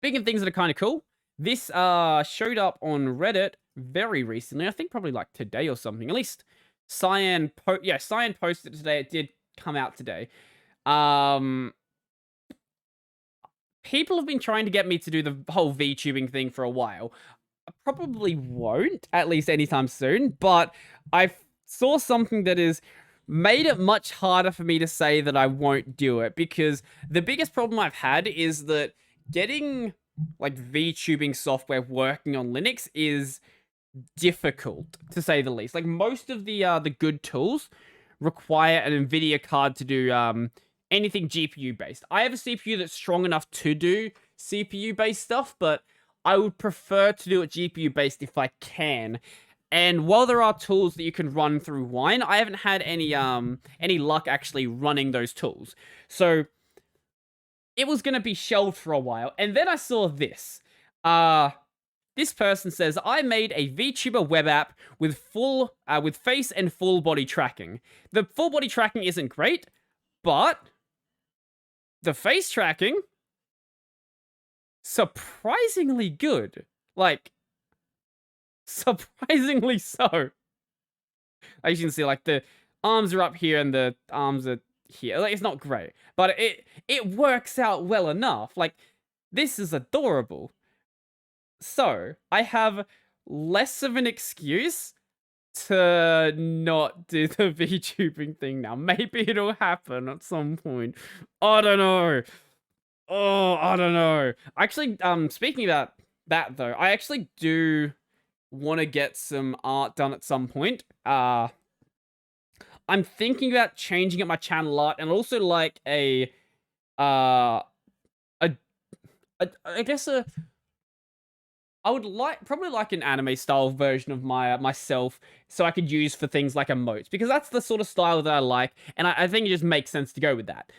Speaking of things that are kind of cool, this showed up on Reddit very recently. I think probably like today or something. At least Cyan posted it today. It did come out today. Um, People have been trying to get me to do the whole VTubing thing for a while. I probably won't, at least anytime soon, but I saw something that is made it much harder for me to say that I won't do it, because the biggest problem I've had is that getting like VTubing software working on Linux is difficult, to say the least. Like, most of the good tools require an Nvidia card to do anything GPU based. I have a CPU that's strong enough to do CPU based stuff, but I would prefer to do it GPU based if I can. And while there are tools that you can run through Wine, I haven't had any luck actually running those tools. So it was gonna be shelved for a while, and then I saw this. This person says, I made a VTuber web app with with face and full body tracking. The full body tracking isn't great, but the face tracking, surprisingly good. Like, surprisingly so. As you can see, like, the arms are up here and the arms are here. Like, it's not great, but it works out well enough. Like, this is adorable. So, I have less of an excuse to not do the VTubing thing now. Maybe it'll happen at some point. I don't know. Oh, I don't know. Actually, speaking about that though, I actually do want to get some art done at some point. I'm thinking about changing up my channel art, and also like uh a, I guess I would probably like an anime style version of myself, so I could use for things like emotes, because that's the sort of style that I like, and I think it just makes sense to go with that.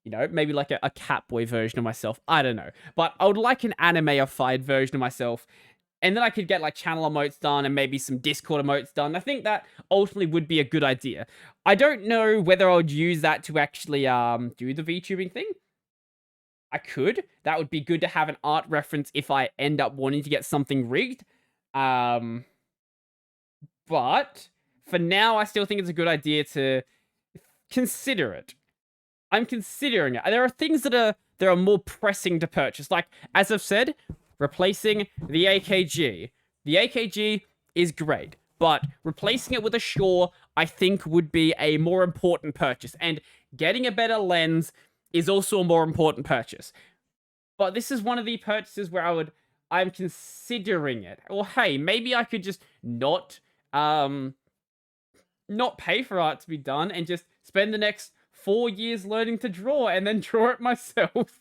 Maybe like a Catboy version of myself. I don't know, but I would like an animeified version of myself, and then I could get like channel emotes done and maybe some Discord emotes done. I think that ultimately would be a good idea. I don't know whether I would use that to actually do the VTubing thing. I could. That would be good to have an art reference if I end up wanting to get something rigged. But for now, I still think it's a good idea to consider it. I'm considering it. There are things that are more pressing to purchase. Like, as I've said, replacing the AKG. The AKG is great, but replacing it with a Shure, I think, would be a more important purchase. And getting a better lens is also a more important purchase. But this is one of the purchases where I'm considering it. Or hey, maybe I could just not pay for art to be done and just spend the next 4 years learning to draw and then draw it myself.